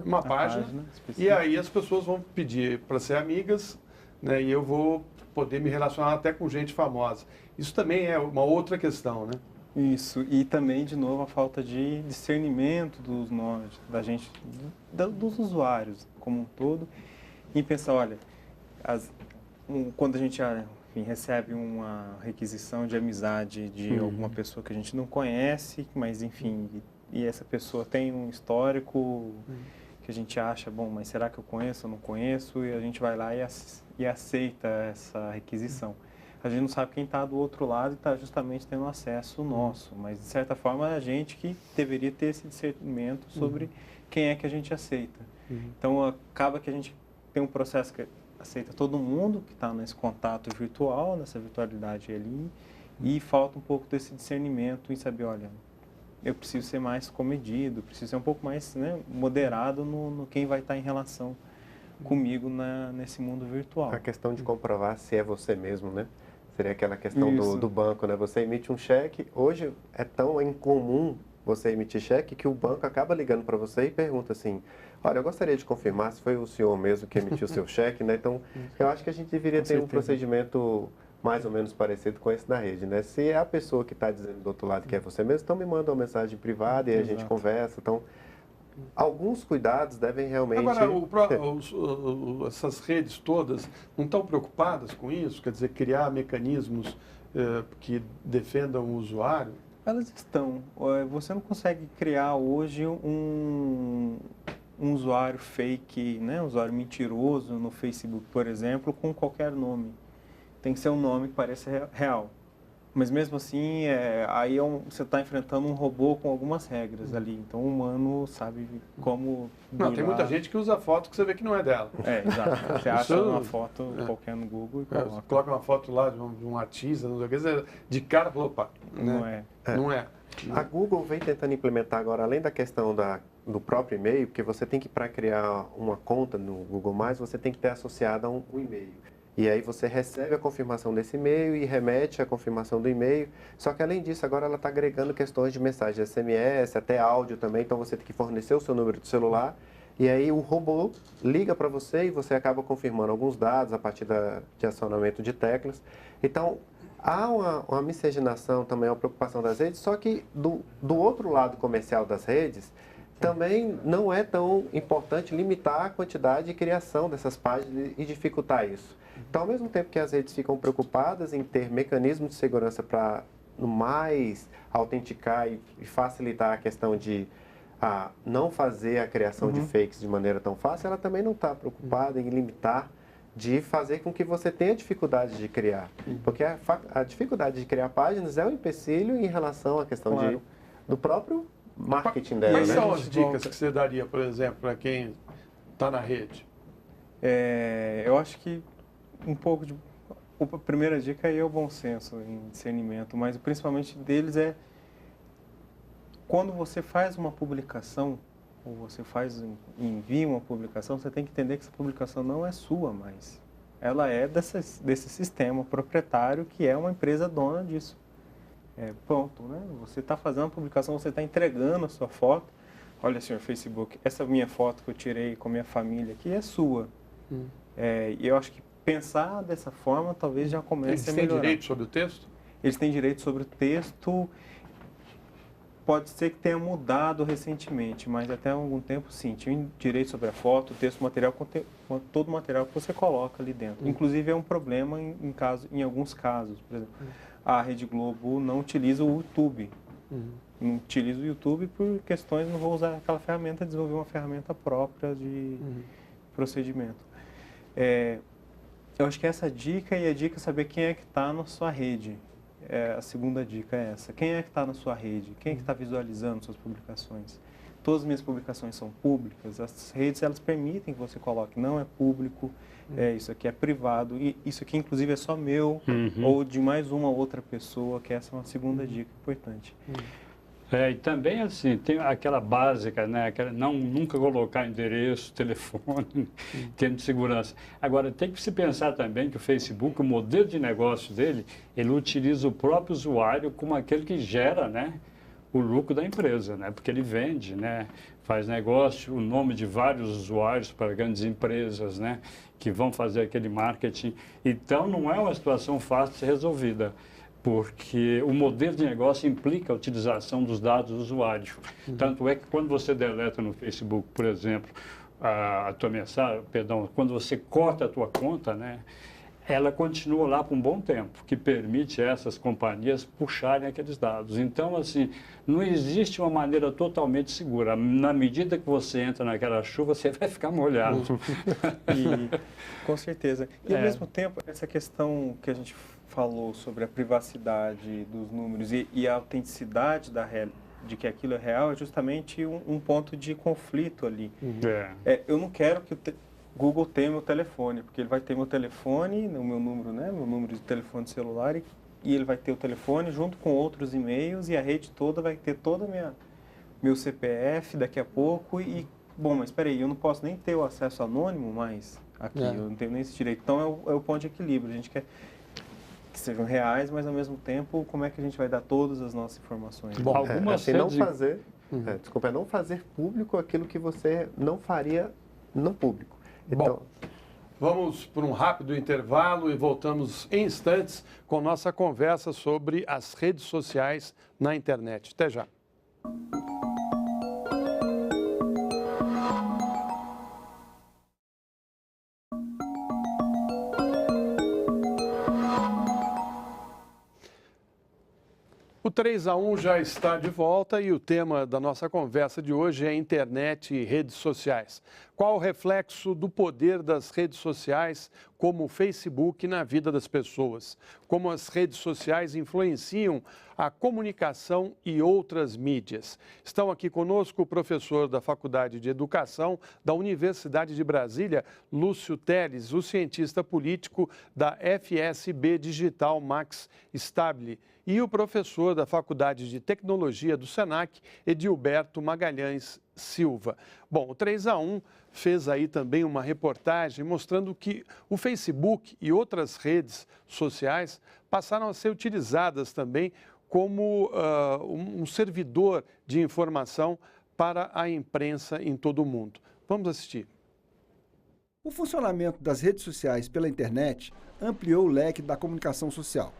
uma página e aí as pessoas vão pedir para ser amigas, né, e eu vou poder me relacionar até com gente famosa. Isso também é uma outra questão, né? Isso, e também, de novo, a falta de discernimento dos usuários como um todo, e pensar, olha, quando a gente recebe uma requisição de amizade de alguma pessoa que a gente não conhece, mas enfim, e essa pessoa tem um histórico que a gente acha, bom, mas será que eu conheço ou não conheço? E a gente vai lá e aceita essa requisição. A gente não sabe quem está do outro lado e está justamente tendo acesso nosso, mas de certa forma a gente que deveria ter esse discernimento sobre quem é que a gente aceita. Então acaba que a gente tem um processo que aceita todo mundo que está nesse contato virtual, nessa virtualidade ali, e falta um pouco desse discernimento em saber, olha, eu preciso ser mais comedido, preciso ser um pouco mais, né, moderado no quem vai estar em relação comigo nesse mundo virtual. A questão de comprovar se é você mesmo, né? Seria aquela questão do banco, né? Você emite um cheque, hoje é tão incomum você emitir cheque que o banco acaba ligando para você e pergunta assim, olha, eu gostaria de confirmar se foi o senhor mesmo que emitiu o seu cheque, né? Então, eu acho que a gente deveria ter um procedimento mais ou menos parecido com esse da rede, né? Se é a pessoa que está dizendo do outro lado que é você mesmo, então me manda uma mensagem privada e a gente conversa. Então, alguns cuidados devem realmente... Agora, essas redes todas não estão preocupadas com isso? Quer dizer, criar mecanismos que defendam o usuário? Elas estão. Você não consegue criar hoje um usuário fake, né? Um usuário mentiroso no Facebook, por exemplo, com qualquer nome. Tem que ser um nome que pareça real. Mas mesmo assim, aí você está enfrentando um robô com algumas regras ali. Então o humano sabe como... Não, tem muita gente que usa foto que você vê que não é dela. Exato. Você acha uma foto qualquer no Google e coloca. Coloca uma foto lá de um artista, não sei o que, você de cara falou, opa, não é. Não é. A Google vem tentando implementar agora, além da questão do próprio e-mail, porque você tem que, para criar uma conta no Google+, você tem que ter associado a um e-mail. E aí você recebe a confirmação desse e-mail e remete a confirmação do e-mail. Só que além disso, agora ela está agregando questões de mensagem SMS, até áudio também. Então você tem que fornecer o seu número de celular. E aí o robô liga para você e você acaba confirmando alguns dados a partir de acionamento de teclas. Então há uma miscigenação também, uma preocupação das redes. Só que do outro lado comercial das redes, também não é tão importante limitar a quantidade de criação dessas páginas e dificultar isso. Então, ao mesmo tempo que as redes ficam preocupadas em ter mecanismos de segurança para, no mais, autenticar e facilitar a questão de não fazer a criação de fakes de maneira tão fácil, ela também não está preocupada em limitar, de fazer com que você tenha dificuldade de criar. Porque a dificuldade de criar páginas é um empecilho em relação à questão do próprio marketing dela. Quais né? são as dicas que você daria, por exemplo, para quem está na rede? Eu acho que um pouco de... A primeira dica aí é o bom senso em discernimento, mas principalmente deles é quando você faz uma publicação, ou você envia uma publicação, você tem que entender que essa publicação não é sua mais. Ela é desse sistema proprietário que é uma empresa dona disso. Pronto, né? Você está fazendo uma publicação, você está entregando a sua foto. Olha, senhor Facebook, essa minha foto que eu tirei com a minha família aqui é sua. E eu acho que pensar dessa forma talvez já comece a melhorar. Eles têm direito sobre o texto? Eles têm direito sobre o texto. Pode ser que tenha mudado recentemente, mas até algum tempo sim. Tinha direito sobre a foto, o texto, o material, todo o material que você coloca ali dentro. Inclusive é um problema em alguns casos. Por exemplo, a Rede Globo não utiliza o YouTube. Não utiliza o YouTube por questões, não vou usar aquela ferramenta, desenvolver uma ferramenta própria de procedimento. Eu acho que essa dica e a dica é saber quem é que está na sua rede. A segunda dica é essa. Quem é que está na sua rede? Quem é que está visualizando suas publicações? Todas as minhas publicações são públicas. As redes, elas permitem que você coloque. Não é público, isso aqui é privado. E isso aqui, inclusive, é só meu ou de mais uma outra pessoa, que essa é uma segunda dica importante. E também, assim, tem aquela básica, né? Nunca colocar endereço, telefone, termo de segurança. Agora, tem que se pensar também que o Facebook, o modelo de negócio dele, ele utiliza o próprio usuário como aquele que gera, né, o lucro da empresa, né? Porque ele vende, né? Faz negócio, o nome de vários usuários para grandes empresas, né? Que vão fazer aquele marketing. Então, não é uma situação fácil de ser resolvida, porque o modelo de negócio implica a utilização dos dados do usuário. Tanto é que quando você deleta no Facebook, por exemplo, a tua mensagem, quando você corta a tua conta, né, ela continua lá por um bom tempo, que permite a essas companhias puxarem aqueles dados. Então, assim, não existe uma maneira totalmente segura. Na medida que você entra naquela chuva, você vai ficar molhado. Com certeza. E, ao mesmo tempo, essa questão que a gente falou sobre a privacidade dos números e a autenticidade de que aquilo é real é justamente um ponto de conflito ali. Eu não quero que o Google tenha meu telefone, porque ele vai ter meu telefone, o meu número, né, meu número de telefone celular e ele vai ter o telefone junto com outros e-mails e a rede toda vai ter todo meu CPF daqui a pouco bom, mas espera aí, eu não posso nem ter o acesso anônimo mais aqui, eu não tenho nem esse direito. Então é o ponto de equilíbrio. A gente quer que sejam reais, mas ao mesmo tempo, como é que a gente vai dar todas as nossas informações? Bom, não fazer público aquilo que você não faria não público. Então, vamos por um rápido intervalo e voltamos em instantes com nossa conversa sobre as redes sociais na internet. Até já. O 3-1 já está de volta e o tema da nossa conversa de hoje é internet e redes sociais. Qual o reflexo do poder das redes sociais, como o Facebook, na vida das pessoas? Como as redes sociais influenciam a comunicação e outras mídias? Estão aqui conosco o professor da Faculdade de Educação da Universidade de Brasília, Lúcio Teles, o cientista político da FSB Digital, Max Stabile, e o professor da Faculdade de Tecnologia do Senac, Edilberto Magalhães Silva. Bom, o 3-1 fez aí também uma reportagem mostrando que o Facebook e outras redes sociais passaram a ser utilizadas também como um servidor de informação para a imprensa em todo o mundo. Vamos assistir. O funcionamento das redes sociais pela internet ampliou o leque da comunicação social.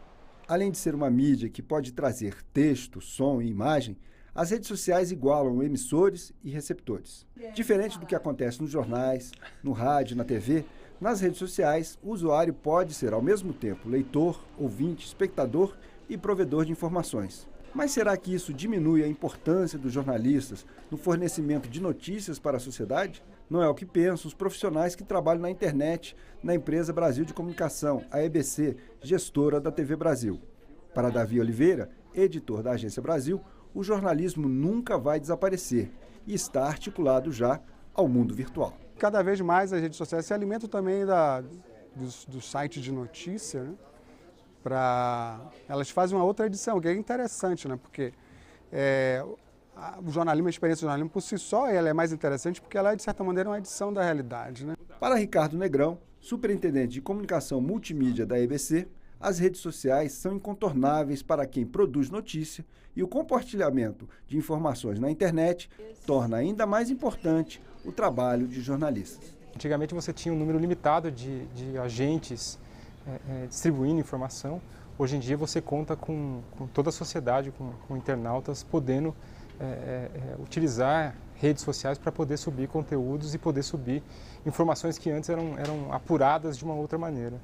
Além de ser uma mídia que pode trazer texto, som e imagem, as redes sociais igualam emissores e receptores. Diferente do que acontece nos jornais, no rádio e na TV, nas redes sociais, o usuário pode ser ao mesmo tempo leitor, ouvinte, espectador e provedor de informações. Mas será que isso diminui a importância dos jornalistas no fornecimento de notícias para a sociedade? Não é o que pensam os profissionais que trabalham na internet na empresa Brasil de Comunicação, a EBC, gestora da TV Brasil. Para Davi Oliveira, editor da Agência Brasil, o jornalismo nunca vai desaparecer e está articulado já ao mundo virtual. Cada vez mais as redes sociais se alimentam também dos sites de notícia, né? Elas fazem uma outra edição, que é interessante, né? Porque o jornalismo, a experiência do jornalismo por si só, ela é mais interessante porque ela é, de certa maneira, uma edição da realidade, né? Para Ricardo Negrão, superintendente de comunicação multimídia da EBC, as redes sociais são incontornáveis para quem produz notícia e o compartilhamento de informações na internet torna ainda mais importante o trabalho de jornalistas. Antigamente você tinha um número limitado de agentes distribuindo informação. Hoje em dia você conta com toda a sociedade, com internautas podendo utilizar redes sociais para poder subir conteúdos e poder subir informações que antes eram apuradas de uma outra maneira.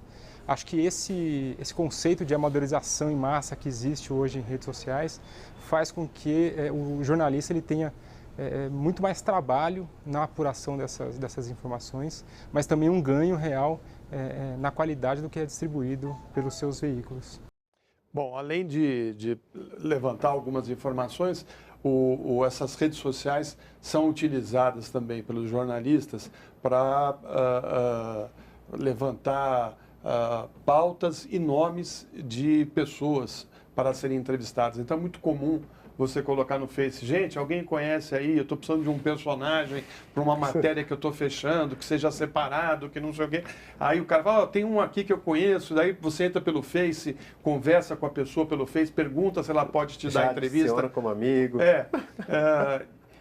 Acho que esse conceito de amadourização em massa que existe hoje em redes sociais faz com que o jornalista ele tenha muito mais trabalho na apuração dessas informações, mas também um ganho real na qualidade do que é distribuído pelos seus veículos. Bom, além de levantar algumas informações, essas redes sociais são utilizadas também pelos jornalistas para levantar pautas e nomes de pessoas para serem entrevistadas. Então é muito comum você colocar no Face, gente, alguém conhece aí, eu estou precisando de um personagem para uma matéria que eu estou fechando, que seja separado, que não sei o quê. Aí o cara fala, tem um aqui que eu conheço, daí você entra pelo Face, conversa com a pessoa pelo Face, pergunta se ela pode te dar entrevista. Já como amigo.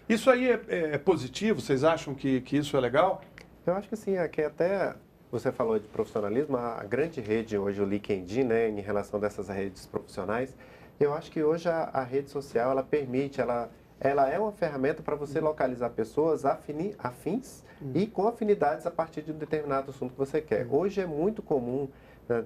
Isso aí é positivo? Vocês acham que isso é legal? Eu acho que sim, que até você falou de profissionalismo, a grande rede hoje, o LinkedIn, né, em relação dessas redes profissionais, eu acho que hoje a rede social, ela permite, ela é uma ferramenta para você localizar pessoas afins e com afinidades a partir de um determinado assunto que você quer. Hoje é muito comum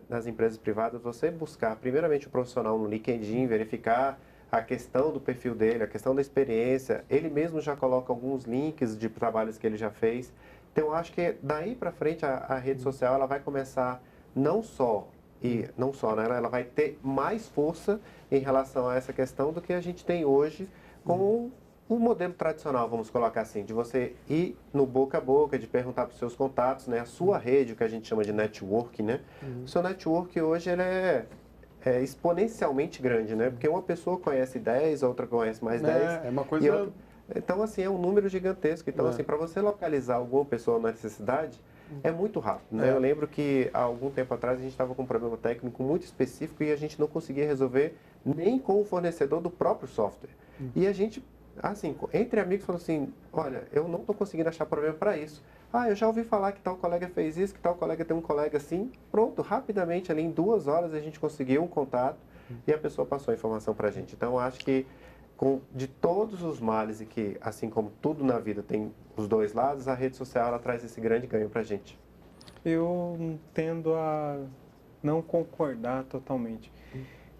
nas empresas privadas você buscar primeiramente o profissional no LinkedIn, verificar a questão do perfil dele, a questão da experiência, ele mesmo já coloca alguns links de trabalhos que ele já fez. Então, eu acho que daí para frente a rede social ela vai começar não só, né, ela vai ter mais força em relação a essa questão do que a gente tem hoje com o modelo tradicional, vamos colocar assim, de você ir no boca a boca, de perguntar para os seus contatos, né, a sua rede, o que a gente chama de network, né? O seu network hoje ele é exponencialmente grande, né? Porque uma pessoa conhece 10, a outra conhece mais 10. É uma coisa... Então, assim, é um número gigantesco. Então, assim, para você localizar alguma pessoa na necessidade, é muito rápido, né? Eu lembro que há algum tempo atrás a gente estava com um problema técnico muito específico e a gente não conseguia resolver nem com o fornecedor do próprio software. E a gente, assim, entre amigos, falou assim, olha, eu não estou conseguindo achar problema para isso. Eu já ouvi falar que tal colega fez isso, que tal colega tem um colega assim. Pronto, rapidamente, ali em 2 horas a gente conseguiu um contato e a pessoa passou a informação para a gente. Então, eu acho que de todos os males e que, assim como tudo na vida tem os dois lados, a rede social ela traz esse grande ganho para a gente. Eu tendo a não concordar totalmente.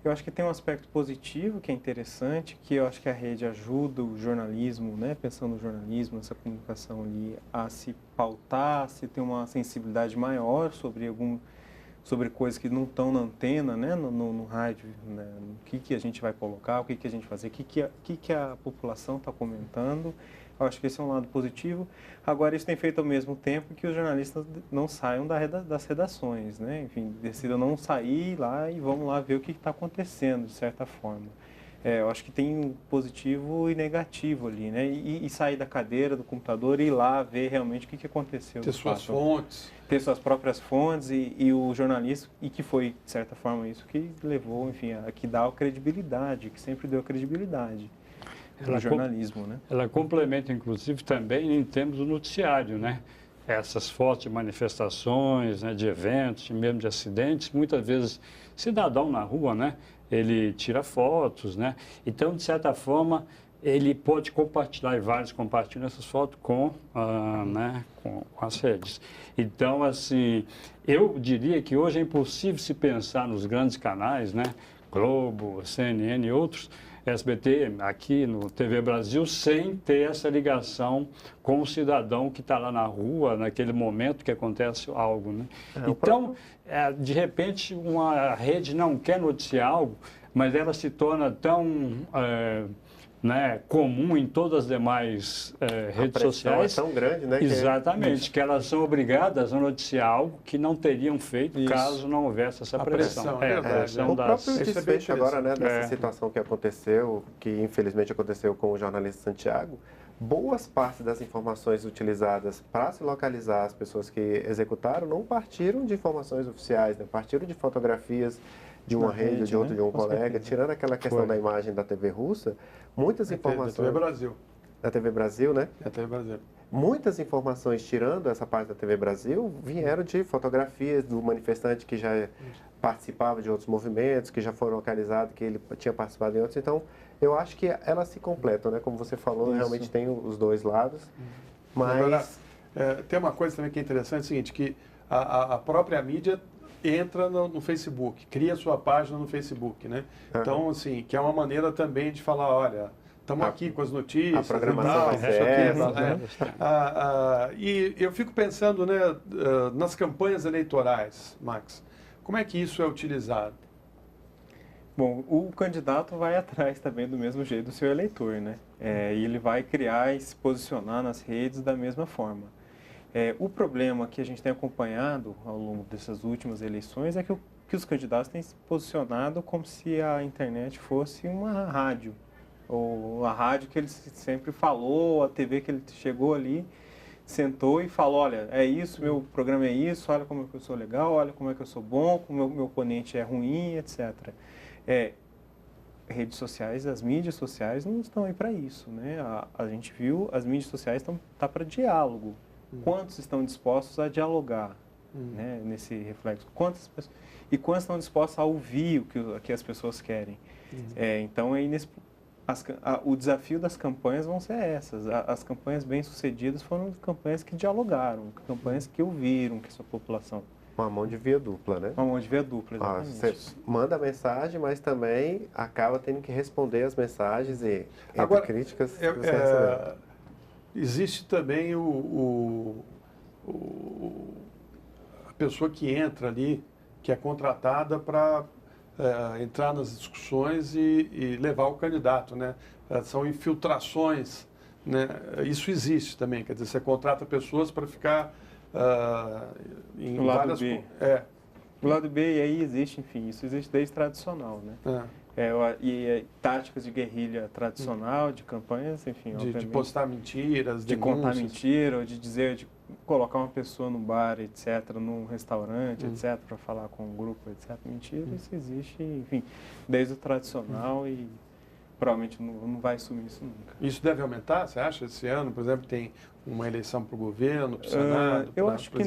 Eu acho que tem um aspecto positivo que é interessante, que eu acho que a rede ajuda o jornalismo, né, pensando no jornalismo, essa comunicação ali, a se pautar, a se ter uma sensibilidade maior sobre coisas que não estão na antena, né, no rádio, né, o que a gente vai colocar, o que a gente vai fazer, o que a população está comentando. Eu acho que esse é um lado positivo. Agora, isso tem feito ao mesmo tempo que os jornalistas não saiam das redações, né? Enfim, decidam não sair lá e vamos lá ver o que está acontecendo, de certa forma. Eu acho que tem um positivo e negativo ali, né? E sair da cadeira, do computador e ir lá ver realmente o que aconteceu. Ter suas fontes. Ter suas próprias fontes e o jornalismo, e que foi, de certa forma, isso que levou, enfim, a que dá a credibilidade, que sempre deu a credibilidade. O jornalismo, né? Ela complementa, inclusive, também em termos do noticiário, né? Essas fotos de manifestações, né, de eventos, mesmo de acidentes, muitas vezes, cidadão na rua, né? Ele tira fotos, né? Então, de certa forma, ele pode compartilhar, e vários compartilham essas fotos com as redes. Então, assim, eu diria que hoje é impossível se pensar nos grandes canais, né? Globo, CNN e outros, SBT, aqui no TV Brasil, sem ter essa ligação com o cidadão que está lá na rua, naquele momento que acontece algo, né? Então, de repente, uma rede não quer noticiar algo, mas ela se torna tão comum em todas as demais redes sociais. É tão grande, né? Exatamente, que elas são obrigadas a noticiar algo que não teriam feito caso não houvesse essa pressão. O próprio desfecho agora, né, dessa situação que aconteceu, que infelizmente aconteceu com o jornalista Santiago, boas partes das informações utilizadas para se localizar as pessoas que executaram não partiram de informações oficiais, né? Partiram de fotografias de uma rede, de outro, de um colega, tirando aquela questão da imagem da TV russa, muitas informações... Da TV Brasil. Da TV Brasil, né? Da TV Brasil. Muitas informações, tirando essa parte da TV Brasil, vieram de fotografias do manifestante que já participava de outros movimentos, que já foram localizados, que ele tinha participado em outros. Então, eu acho que elas se completam, né? Como você falou, realmente tem os dois lados. Mas... Agora, tem uma coisa também que é interessante, é o seguinte, que a própria mídia entra no Facebook, cria sua página no Facebook, né? Então, assim, que é uma maneira também de falar, olha, estamos aqui com as notícias. A programação vai ser essa, né? E eu fico pensando, né, nas campanhas eleitorais, Max, como é que isso é utilizado? Bom, o candidato vai atrás também do mesmo jeito do seu eleitor, né? E ele vai criar e se posicionar nas redes da mesma forma. O problema que a gente tem acompanhado ao longo dessas últimas eleições é que os candidatos têm se posicionado como se a internet fosse uma rádio, ou a rádio que ele sempre falou, a TV que ele chegou ali, sentou e falou, olha, é isso, meu programa é isso, olha como é que eu sou legal, olha como é que eu sou bom, como meu oponente é ruim, etc. Redes sociais, as mídias sociais não estão aí para isso, né? A gente viu, as mídias sociais estão para diálogo. Quantos estão dispostos a dialogar, né, nesse reflexo? Quantos estão dispostos a ouvir o que as pessoas querem? Então, o desafio das campanhas vão ser essas. As campanhas bem-sucedidas foram campanhas que dialogaram, campanhas que ouviram que a sua população... Uma mão de via dupla, né? Uma mão de via dupla, exatamente. Você manda a mensagem, mas também acaba tendo que responder as mensagens e agora, críticas que você recebe. Existe também a pessoa que entra ali, que é contratada para entrar nas discussões e levar o candidato, né? São infiltrações, né? Isso existe também, quer dizer, você contrata pessoas para ficar em o lado várias... B. O lado B, e aí existe, enfim, isso existe desde tradicional, né? Táticas de guerrilha tradicional, de campanhas, enfim, de postar mentiras, de contar mentira, ou de dizer, de colocar uma pessoa no bar, etc., num restaurante, etc., para falar com um grupo, etc. Mentira, isso existe, enfim, desde o tradicional e provavelmente não vai sumir isso nunca. Isso deve aumentar, você acha? Esse ano, por exemplo, tem uma eleição para o governo, para o Senado, eu acho que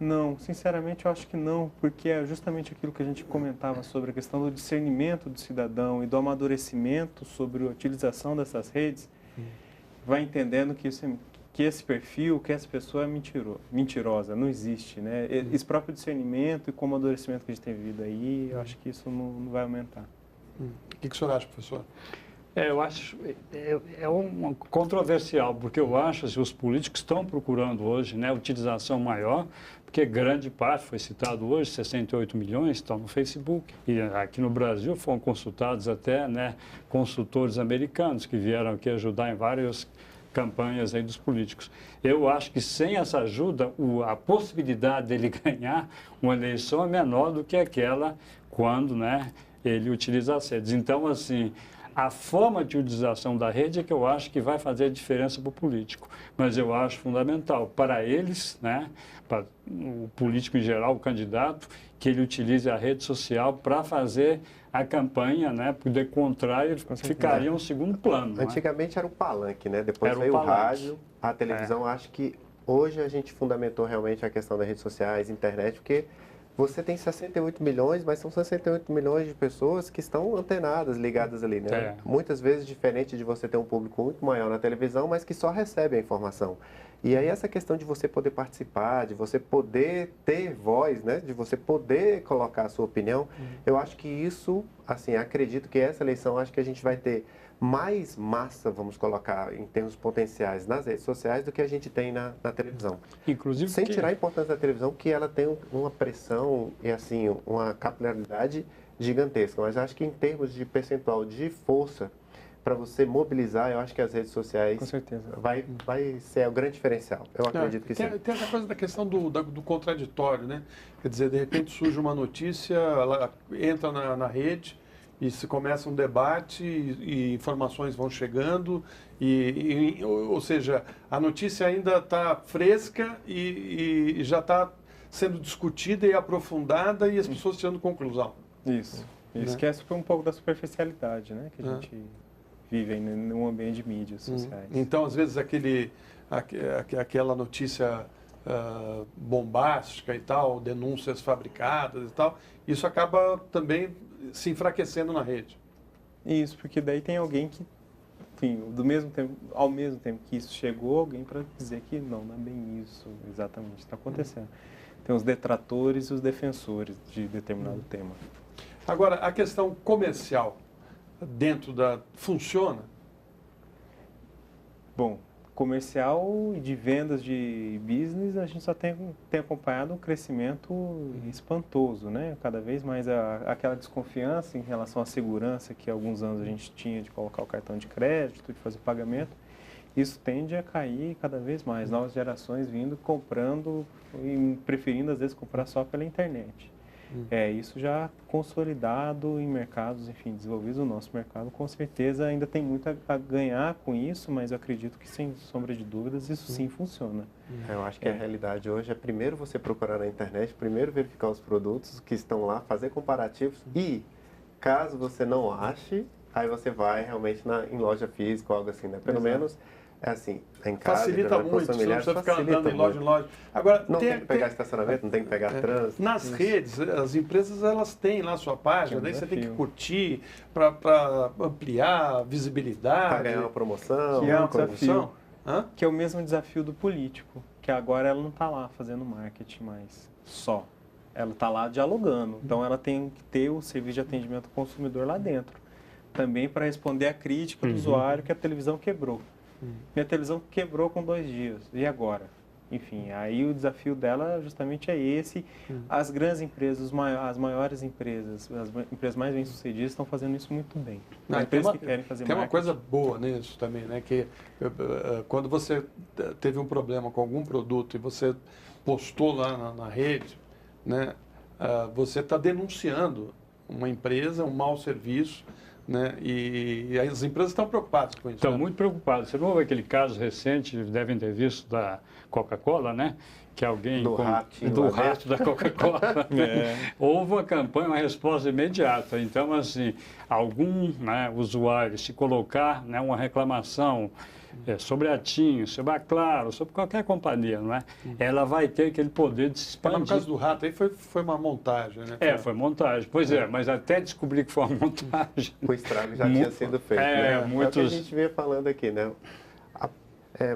não, sinceramente eu acho que não, porque é justamente aquilo que a gente comentava sobre a questão do discernimento do cidadão e do amadurecimento sobre a utilização dessas redes, vai entendendo que isso que esse perfil, que essa pessoa é mentirosa, não existe, né? Esse próprio discernimento e como amadurecimento que a gente tem vivido aí, eu acho que isso não vai aumentar. O que o senhor acha, professor? Eu acho, é um controversial, porque eu acho que os políticos estão procurando hoje, né, utilização maior, porque grande parte, foi citado hoje, 68 milhões estão no Facebook. E aqui no Brasil foram consultados até, né, consultores americanos que vieram aqui ajudar em várias campanhas aí dos políticos. Eu acho que sem essa ajuda, a possibilidade dele ganhar uma eleição é menor do que aquela quando, né, ele utiliza as redes. Então, assim, a forma de utilização da rede é que eu acho que vai fazer a diferença para o político. Mas eu acho fundamental para eles, né, para o político em geral, o candidato, que ele utilize a rede social para fazer a campanha, né, porque de contrário ficaria em um segundo plano. Antigamente era o palanque, né? Depois veio o rádio, a televisão. Acho que hoje a gente fundamentou realmente a questão das redes sociais, internet, porque você tem 68 milhões, mas são 68 milhões de pessoas que estão antenadas, ligadas ali, né? Muitas vezes diferente de você ter um público muito maior na televisão, mas que só recebe a informação. E aí essa questão de você poder participar, de você poder ter voz, né? De você poder colocar a sua opinião, eu acho que isso, assim, acredito que essa eleição, acho que a gente vai ter mais massa, vamos colocar, em termos potenciais nas redes sociais do que a gente tem na televisão. Inclusive sem tirar a importância da televisão, que ela tem uma pressão e, assim, uma capilaridade gigantesca. Mas acho que em termos de percentual de força, para você mobilizar, eu acho que as redes sociais com certeza vai ser o grande diferencial. Eu acredito que sim. Tem essa coisa da questão do contraditório, né? Quer dizer, de repente surge uma notícia, ela entra na rede e se começa um debate e informações vão chegando, ou seja, a notícia ainda está fresca e já está sendo discutida e aprofundada e as pessoas tirando conclusão. Isso. E esquece um pouco da superficialidade, né? Que a gente vivem num ambiente de mídias sociais. Então, às vezes, aquela notícia bombástica e tal, denúncias fabricadas e tal, isso acaba também se enfraquecendo na rede. Isso, porque daí tem alguém que, enfim, ao mesmo tempo que isso chegou, alguém para dizer que não é bem isso exatamente está acontecendo. Tem os detratores e os defensores de determinado tema. Agora, a questão comercial dentro funciona? Bom, comercial e de vendas de business, a gente só tem acompanhado um crescimento espantoso, né? Cada vez mais aquela desconfiança em relação à segurança que há alguns anos a gente tinha de colocar o cartão de crédito, de fazer pagamento, isso tende a cair cada vez mais. Novas gerações vindo, comprando e preferindo, às vezes, comprar só pela internet. Isso já consolidado em mercados, enfim, desenvolvidos. O nosso mercado, com certeza, ainda tem muito a ganhar com isso, mas eu acredito que, sem sombra de dúvidas, isso sim funciona. Eu acho que a realidade hoje é primeiro você procurar na internet, primeiro verificar os produtos que estão lá, fazer comparativos e, caso você não ache, aí você vai realmente em loja física ou algo assim, né? Pelo menos... É assim, em casa, facilita muito, você não precisa ficar andando em loja em loja. Agora, não tem que pegar estacionamento, não tem que pegar trânsito. Nas redes, as empresas elas têm lá a sua página, daí você tem que curtir para ampliar a visibilidade. Para ganhar uma promoção. Que é um desafio. Que é o mesmo desafio do político, que agora ela não está lá fazendo marketing mais só. Ela está lá dialogando, então ela tem que ter o serviço de atendimento ao consumidor lá dentro. Também para responder à crítica do usuário que a televisão quebrou. Minha televisão quebrou com 2 dias. E agora? Enfim, aí o desafio dela justamente é esse. As grandes empresas, as maiores empresas, as empresas mais bem-sucedidas estão fazendo isso muito bem. Que querem fazer tem uma coisa boa nisso também, né? Que quando você teve um problema com algum produto e você postou lá na rede, né? Você está denunciando uma empresa, um mau serviço, né? E as empresas estão preocupadas com isso. Estão muito preocupadas. Você não houve aquele caso recente, devem ter visto, da Coca-Cola, né? Que alguém... Do rato da Coca-Cola. Houve uma campanha, uma resposta imediata. Então, assim, algum usuário, se colocar uma reclamação sobre a TIM, sobre a Claro, sobre qualquer companhia, não é? Ela vai ter aquele poder de se expandir. Mas no caso do rato aí foi uma montagem, né? Foi montagem. Pois mas até descobrir que foi uma montagem... O estrago já tinha sido feito, né? Muitos... É o que a gente vinha falando aqui, né?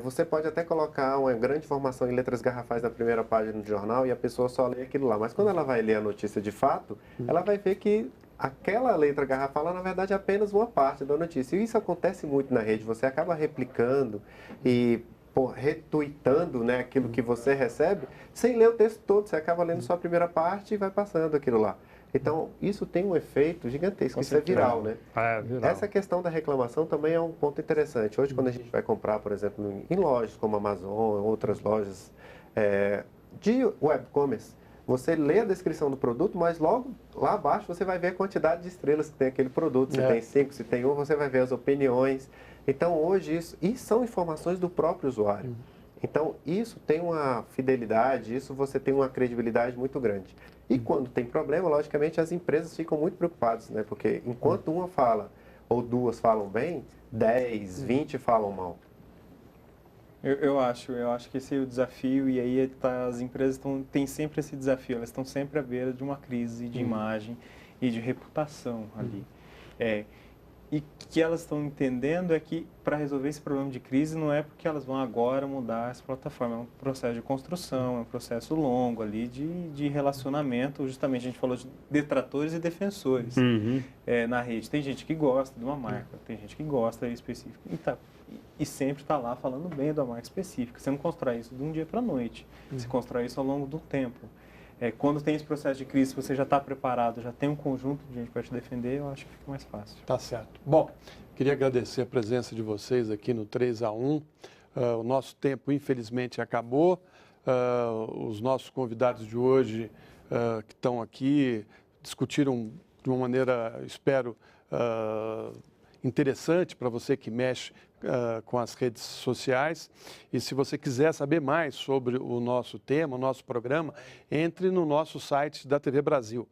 Você pode até colocar uma grande informação em letras garrafais na primeira página do jornal e a pessoa só lê aquilo lá. Mas quando ela vai ler a notícia de fato, ela vai ver que aquela letra garrafal, na verdade, é apenas uma parte da notícia. E isso acontece muito na rede. Você acaba replicando e retuitando, né, aquilo que você recebe, sem ler o texto todo. Você acaba lendo só a primeira parte e vai passando aquilo lá. Então, isso tem um efeito gigantesco, isso é viral, né? Viral. Essa questão da reclamação também é um ponto interessante. Hoje, quando a gente vai comprar, por exemplo, em lojas como Amazon, outras lojas de web-commerce, você lê a descrição do produto, mas logo lá abaixo você vai ver a quantidade de estrelas que tem aquele produto. Se tem 5, se tem 1, você vai ver as opiniões. Então, hoje, isso são informações do próprio usuário. Então, isso tem uma fidelidade, isso você tem uma credibilidade muito grande. E quando tem problema, logicamente, as empresas ficam muito preocupadas, né? Porque enquanto uma fala ou duas falam bem, 10, 20 falam mal. Eu acho que esse é o desafio, e aí as empresas têm sempre esse desafio, elas estão sempre à beira de uma crise de imagem e de reputação ali. E que elas estão entendendo é que para resolver esse problema de crise não é porque elas vão agora mudar essa plataforma, é um processo de construção, é um processo longo ali de relacionamento. Justamente a gente falou de detratores e defensores na rede. Tem gente que gosta de uma marca, tem gente que gosta específica e sempre está lá falando bem da marca específica. Você não constrói isso de um dia para a noite, você constrói isso ao longo do tempo. Quando tem esse processo de crise, você já está preparado, já tem um conjunto de gente para te defender, eu acho que fica mais fácil. Tá certo. Bom, queria agradecer a presença de vocês aqui no 3-1. O nosso tempo, infelizmente, acabou. Os nossos convidados de hoje que estão aqui discutiram de uma maneira, espero, interessante para você que mexe com as redes sociais. E se você quiser saber mais sobre o nosso tema, o nosso programa, entre no nosso site da TV Brasil.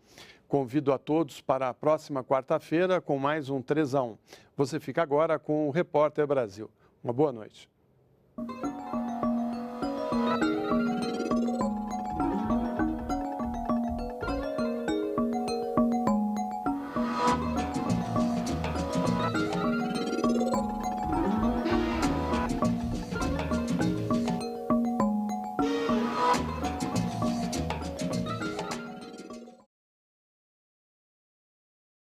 Convido a todos para a próxima quarta-feira com mais um 3-1. Você fica agora com o Repórter Brasil. Uma boa noite.